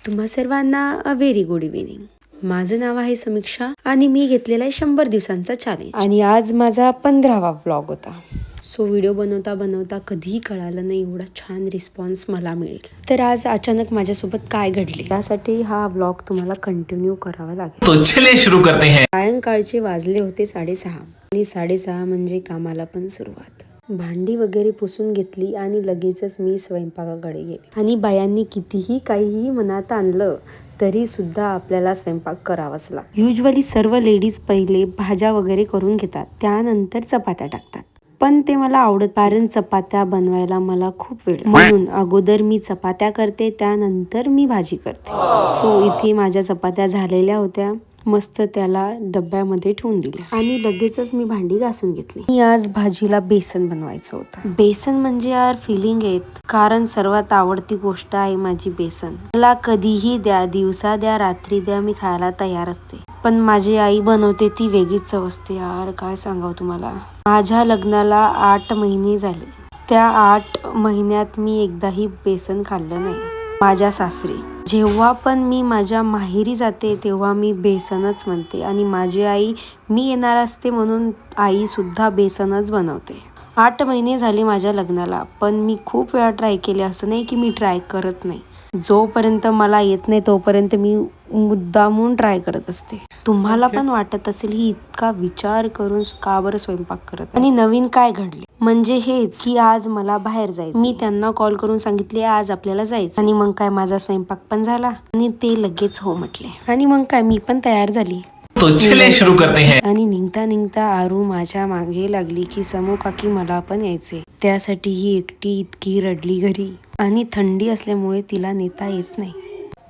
तुम्हा सर्वांना a very good evening. माझं नाव आहे समीक्षा आणि मी घेतलेला आहे 100 दिवसांचा चॅलेंज. आणि आज माझा 15वा व्लॉग होता. सो व्हिडिओ बनवता बनवता कधीही कळालं नाही एवढा छान रिस्पॉन्स मला मिळेल. तर आज अचानक माझ्यासोबत काय घडले त्यासाठी हा व्लॉग तुम्हाला कंटिन्यू करावा लागेल. तो चलिए शुरू करते हैं. सायंकाळचे वाजले होते 6:30 आणि 6:30 म्हणजे कामाला पण सुरुवात. भांडी वगैरे पुसून घेतली आणि लगेचच मी स्वयंपाकाकडे गेले. आणि बायांनी कितीही काहीही मनात आणलं तरी सुद्धा आपल्याला स्वयंपाक करावाच लागतो. युजली सर्व लेडीज पहिले भाज्या वगैरे करून घेतात, त्यानंतर चपात्या टाकतात. पण ते मला आवडत कारण चपात्या बनवायला मला खूप वेळ, म्हणून अगोदर मी चपात्या करते त्यानंतर मी भाजी करते. सो इथे माझ्या चपात्या झालेल्या होत्या, मस्त त्याला डब्यामध्ये ठेवून दिले आणि लगेचच मी भांडी घासून घेतली. मी आज भाजीला बेसन बनवायचं होतं. बेसन म्हणजे यार फिलिंग येत, कारण सर्वात आवडती गोष्ट आहे माझी बेसन. मला कधीही द्या, दिवसा द्या, रात्री द्या, मी खायला तयार असते. पण माझी आई बनवते ती वेगळीच चव असते यार, काय सांगावं तुम्हाला. माझ्या लग्नाला 8 महिने झाले. त्या 8 महिन्यात मी एकदाही बेसन खाल्लं नाही. माझ्या सासरी जेव्हा पण मी माझ्या माहेरी जाते तेव्हा मी बेसनच म्हणते आणि माझी आई, मी येणार असते म्हणून आई सुद्धा बेसनच बनवते. 8 महिने झाले माझ्या लग्नाला, पण मी खूप वेळा ट्राय केले. असं नाही की मी ट्राय करत नाही. जोपर्यंत मला येत नाही तोपर्यंत मी मुद्दामून ट्राय करत असते. तुम्हाला पण वाटत असेल ही इतका विचार करून का बरं स्वयंपाक करत. आणि नवीन काय घडले म्हणजे हेच की आज मला बाहेर जायचं. मी त्यांना कॉल करून सांगितले आज आपल्याला जायचं. आणि मग काय माझा स्वयंपाक पण झाला आणि ते लगेच हो म्हटले. आणि मग काय मी पण तयार झाली. तो चलिए शुरू करते हैं. आणि निघता निघता आरू माझ्या मागे लागली की समू काकी मला पण यायचे. त्यासाठी ही एकटी इतकी रडली घरी. आणि थंडी असल्यामुळे तिला नेता येत नाही.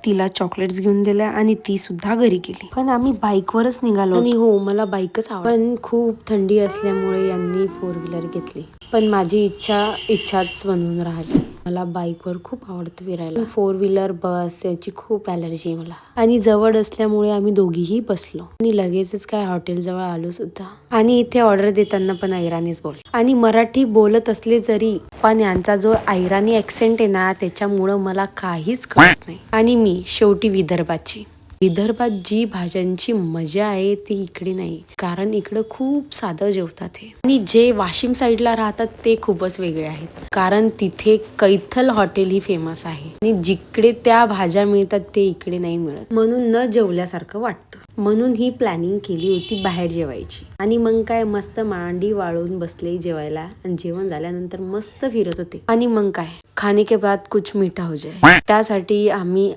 तिला चॉकलेट्स घेऊन दिल्या आणि ती सुद्धा घरी गेली. पण आम्ही बाईकवरच निघालो. आणि हो, मला बाईकच आवडते. पण खूप थंडी असल्यामुळे यांनी 4 व्हीलर घेतली. पण माझी इच्छाच बनून राहिली. मला बाईकवर खूप आवडतं फिरायला. 4 व्हीलर, बस याची खूप ॲलर्जी आहे मला. आणि जवळ असल्यामुळे आम्ही दोघीही बसलो आणि लगेचच काय हॉटेल जवळ आलो सुद्धा. आणि इथे ऑर्डर देताना पण ऐरानीच बोल आणि मराठी बोलत असले जरी, पण यांचा जो ऐराणी ॲक्सेंट आहे ना त्याच्यामुळं मला काहीच कळत नाही. आणि मी शेवटी विदर्भात जी भाज्यांची मजा आहे ती इकडे नाही, कारण इकडं खूप साधं जेवतात हे. आणि जे वाशिम साईडला राहतात ते खूपच वेगळे आहेत, कारण तिथे कैथल हॉटेल ही फेमस आहे आणि जिकडे त्या भाज्या मिळतात ते इकडे नाही मिळत, म्हणून न जेवल्यासारखं वाटतं. म्हणून ही प्लॅनिंग केली होती बाहेर जेवायची. आणि मग काय मस्त मांडी वाळून बसले जेवायला आणि जेवण झाल्यानंतर मस्त फिरत होते. आणि मग काय खाने के बाद कुछ मीठा हो जाए, त्यासाठी आम्ही